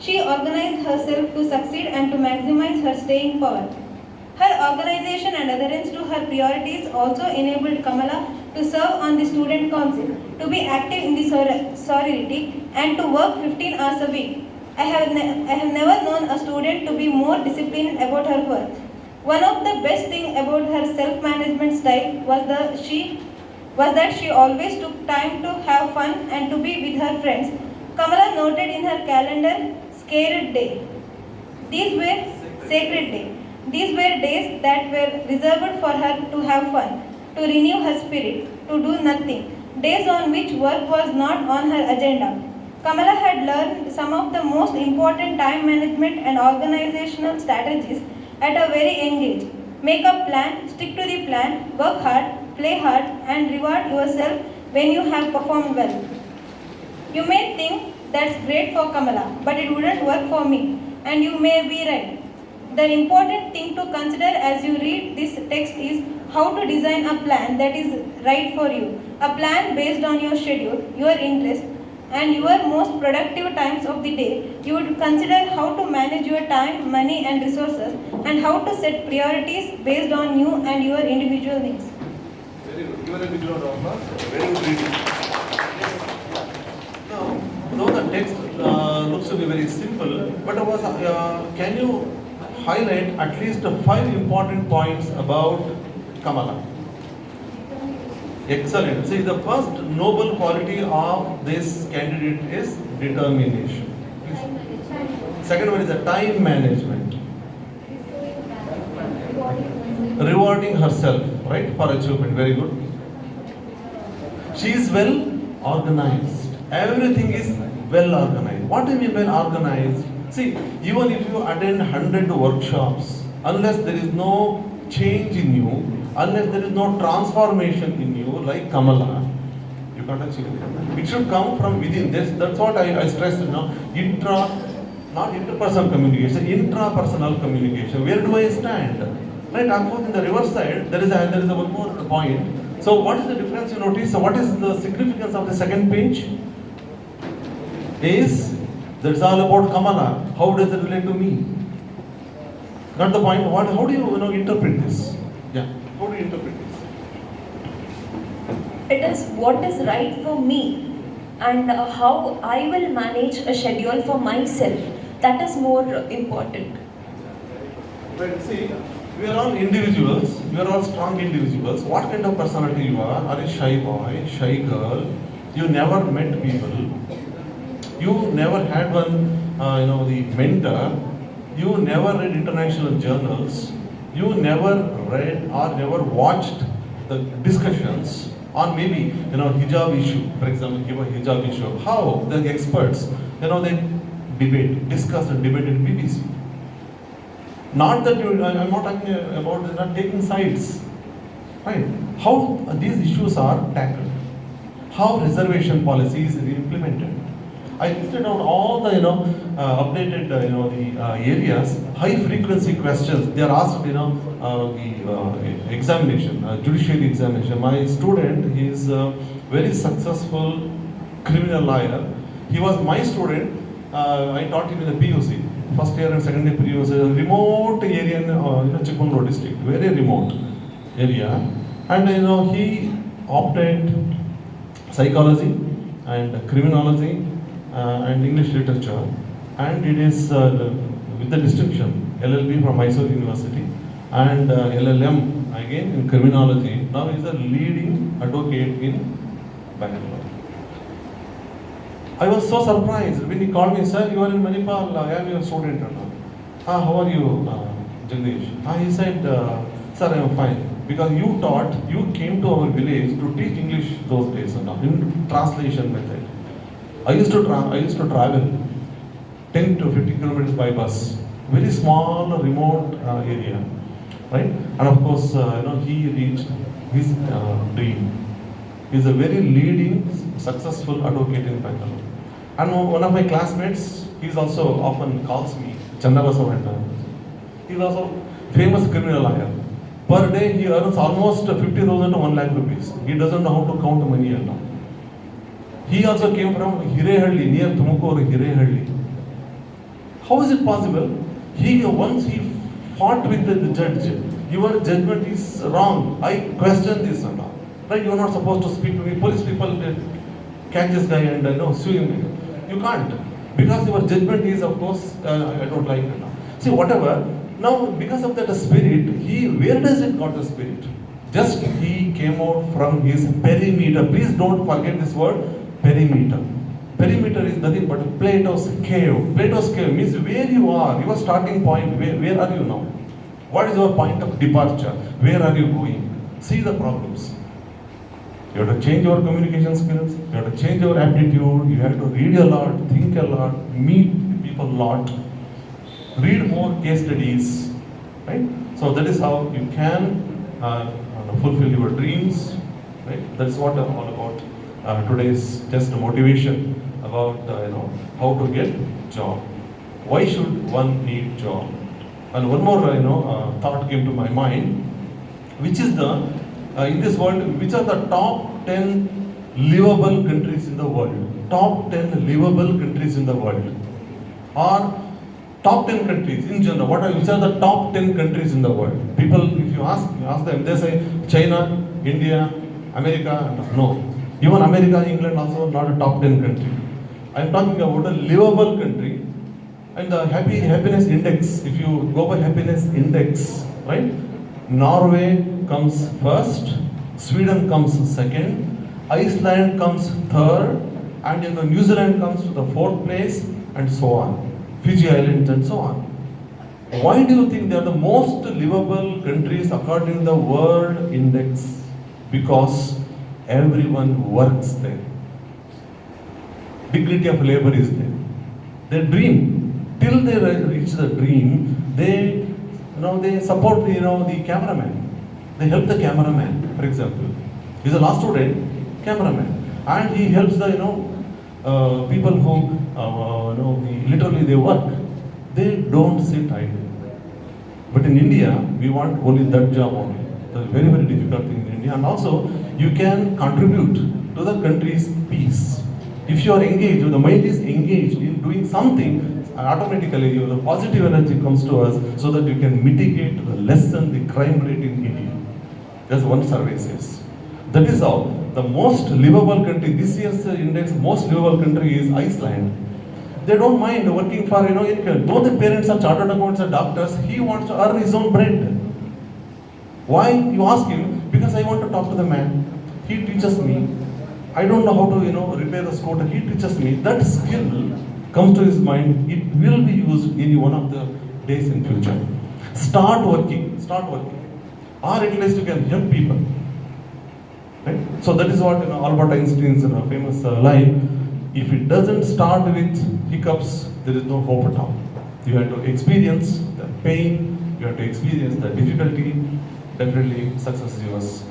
She organized herself to succeed and to maximize her staying power. Her organization and adherence to her priorities also enabled Kamala to serve on the student council, to be active in the sorority, and to work 15 hours a week. I have never known a student to be more disciplined about her work. One of the best things about her self-management style was that she always took time to have fun and to be with her friends. Kamala noted in her calendar, sacred day. These were sacred day. These were days that were reserved for her to have fun, to renew her spirit, to do nothing. Days on which work was not on her agenda. Kamala had learned some of the most important time management and organizational strategies at a very young age. Make a plan, stick to the plan, work hard, play hard, and reward yourself when you have performed well. You may think that's great for Kamala, but it wouldn't work for me, and you may be right. The important thing to consider as you read this text is how to design a plan that is right for you. A plan based on your schedule, your interest, and your most productive times of the day. You would consider how to manage your time, money, and resources, and how to set priorities based on you and your individual needs. Very good. You are a big round of applause. Very good reading. Now, though the text looks to be very simple, but can you highlight at least 5 important points about Kamala? Excellent. See, the first noble quality of this candidate is determination. Second one is the time management. Rewarding herself, right, for achievement. Very good. She is well organized. Everything is well organized. What do you mean well organized? See, even if you attend 100 workshops, unless there is no change in you, unless there is no transformation in you, like Kamala, you can't achieve it. It should come from within. That's what I stressed, not interpersonal communication, intrapersonal communication. Where do I stand? Right, of course, in the reverse side, there is a one more point. So, what is the difference you notice? So, what is the significance of the second page? That's all about Kamala. How does it relate to me? Not the point. How do you interpret this? Yeah. How do you interpret this? It is what is right for me and how I will manage a schedule for myself. That is more important. But see, we are all individuals. We are all strong individuals. What kind of personality you are? Are you shy boy, shy girl? You never met people. You never had one, the mentor. You never read international journals. You never read or never watched the discussions on maybe, hijab issue. For example, give a hijab issue. How the experts, they discuss and debate in BBC. Not that I'm not talking about not taking sides. Right? How these issues are tackled. How reservation policy is implemented. I listed out all the updated the areas, high frequency questions. They are asked the examination, judiciary examination. My student, he is a very successful criminal lawyer. He was my student. I taught him in the PUC, first year and second year PUC, remote area in Chikmagalur district, very remote area, and he opted psychology and criminology. And English literature, and it is with the distinction LLB from Mysore University and LLM again in criminology. Now he is a leading advocate in Bangalore. I was so surprised when he called me, sir, you are in Manipal, I am your student. How are you, Jagdish? He said, sir, I am fine. Because you came to our village to teach English those days in translation method. I used to travel 10 to 50 kilometers by bus, very small, remote area, right? And of course, he reached his dream. He is a very leading, successful advocate in Bangalore. And one of my classmates, he is also often calls me Chandabasavanda. He is also famous criminal lawyer. Per day, he earns almost 50,000 to 1 lakh rupees. He doesn't know how to count money now. He also came from Hirehalli, near Tumakuru, Hirehalli. How is it possible? Once he fought with the judge. Your judgment is wrong. I question this and all. Right? You are not supposed to speak to me. Police people catch this guy and sue him. You can't. Because your judgment is, of course, I don't like it. See, whatever. Now, because of that spirit, where does it got the spirit? Just he came out from his perimeter. Please don't forget this word, perimeter. Perimeter is nothing but Plato's cave. Plato's cave means where you are, your starting point, where are you now? What is your point of departure? Where are you going? See the problems. You have to change your communication skills, you have to change your aptitude, you have to read a lot, think a lot, meet people a lot, read more case studies, right? So that is how you can fulfill your dreams, right? That is what I'm all about. Today's just motivation about how to get job. Why should one need job? And one more thought came to my mind, which is in this world, which are the top 10 livable countries in the world? Top 10 livable countries in the world, or top 10 countries in general. Which are the top 10 countries in the world? People, if you ask them, they say China, India, America. No, even America, England also not a top 10 country. I am talking about a livable country. And the happiness index, if you go by happiness index, right? Norway comes first, Sweden comes second, Iceland comes third, and New Zealand comes to the fourth place, and so on. Fiji Islands and so on. Why do you think they are the most livable countries according to the World Index? Because everyone works there. Dignity of labor is there. Their dream. Till they reach the dream, they support the cameraman. They help the cameraman, for example. He's a law student, cameraman, and he helps the people who literally they work. They don't sit idle. But in India, we want only that job only. That's very, very difficult thing in India. And also, you can contribute to the country's peace. If you are engaged, if the mind is engaged in doing something, automatically the positive energy comes to us so that you can mitigate, lessen the crime rate in India. That's one survey says. That is how the most livable country, this year's index, most livable country is Iceland. They don't mind working for, though the parents are chartered accountants and doctors, he wants to earn his own bread. Why? You ask him, because I want to talk to the man. He teaches me. I don't know how to, repair the scooter. He teaches me. That skill comes to his mind. It will be used in one of the days in future. Start working. Or at least you can help people. Right? So that is what Albert Einstein's famous line. If it doesn't start with hiccups, there is no hope at all. You have to experience the pain. You have to experience the difficulty. Definitely success is yours.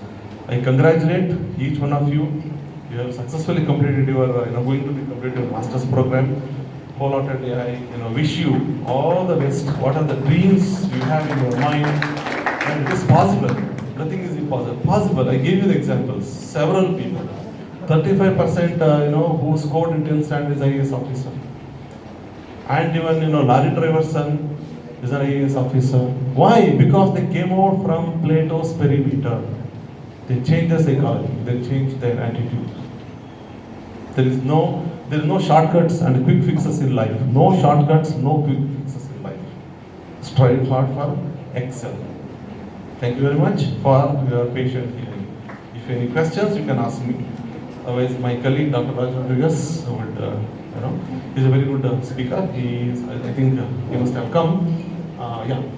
I congratulate each one of you. You have successfully completed your, going to be completed your master's program. Wholeheartedly, I wish you all the best. What are the dreams you have in your mind? And it is possible. Nothing is impossible. Possible. I gave you the examples. Several people. 35%, who scored in 10th standard is IAS officer. And even, lorry driver's son is an IAS officer. Why? Because they came out from Plato's perimeter. They changed their psychology. They changed their attitude. There is no shortcuts and quick fixes in life. No shortcuts, no quick fixes in life. Strive hard for excel. Thank you very much for your patient hearing. If any questions, you can ask me. Otherwise, my colleague, Dr. Raj Rodriguez, would, he's a very good speaker. I think he must have come.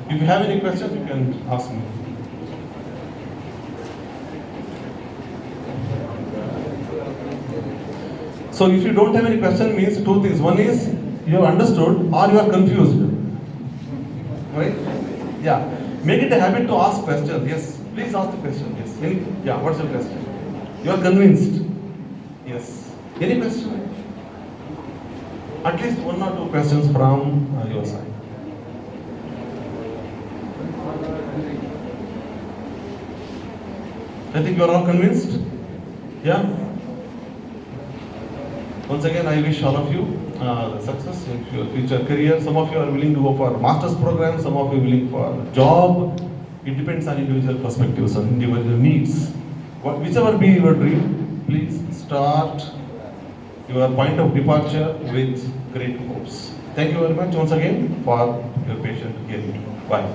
If you have any questions, you can ask me. So if you don't have any question, means two things. One is you have understood or you are confused. Right? Yeah. Make it a habit to ask questions. Yes. Please ask the question. Yes. What's your question? You are convinced. Yes. Any question? At least one or two questions from your side. I think you are all convinced. Yeah. Once again, I wish all of you success in your future career. Some of you are willing to go for master's program, some of you are willing for job. It depends on individual perspectives and individual needs. Whichever be your dream, please start your point of departure with great hopes. Thank you very much once again for your patient hearing. Bye.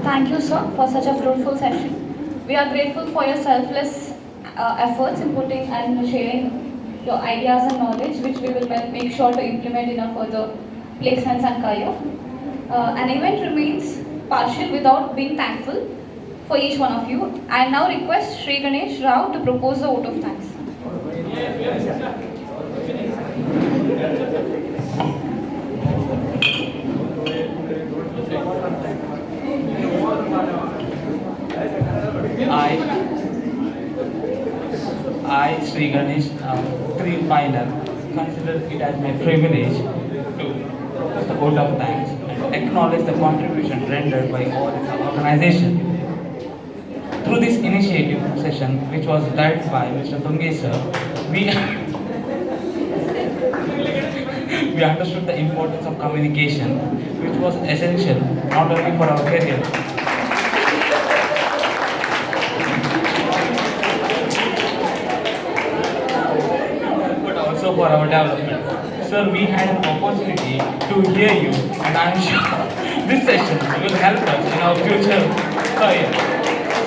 Thank you, sir, for such a fruitful session. We are grateful for your selfless efforts in putting and sharing your ideas and knowledge, which we will make sure to implement in our further placements and career. An event remains partial without being thankful for each one of you. I now request Sri Ganesh Rao to propose the vote of thanks. I, Sri Ganesh, three minor, consider it as my privilege to the vote of thanks and acknowledge the contribution rendered by all the organization. Through this initiative session, which was led by Mr. Tungesh sir, we understood the importance of communication, which was essential not only for our career, but also for our development. Sir, we had an opportunity to hear you, and I am sure this session will help us in our future career.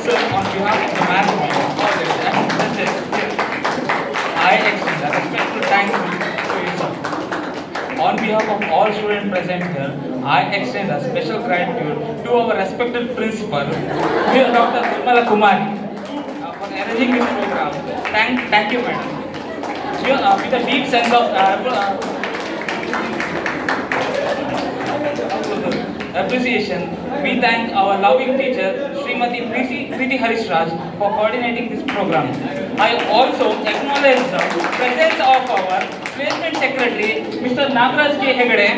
Sir, on behalf of the management, college, and president, I extend a respectful thanks to you, sir. On behalf of all students present here, I extend a special gratitude to our respected principal, Dr. Nirmala Kumari, for arranging this program. Thank you, madam. With a deep sense of appreciation, we thank our loving teacher, Srimati Preeti Harishraj, for coordinating this program. I also acknowledge the presence of our placement secretary, Mr. Nagaraj K. Hegde.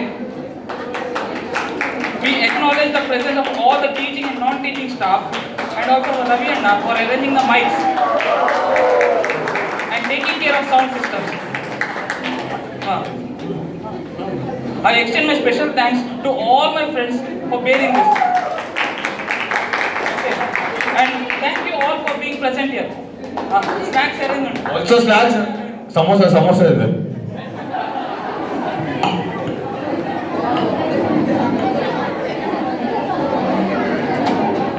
We acknowledge the presence of all the teaching and non-teaching staff, and also Ravi Anna for arranging the mics and taking care of sound systems. I extend my special thanks to all my friends for bearing this. Okay. And thank you all for being present here. Snacks arrangement. Also snacks, samosa is there.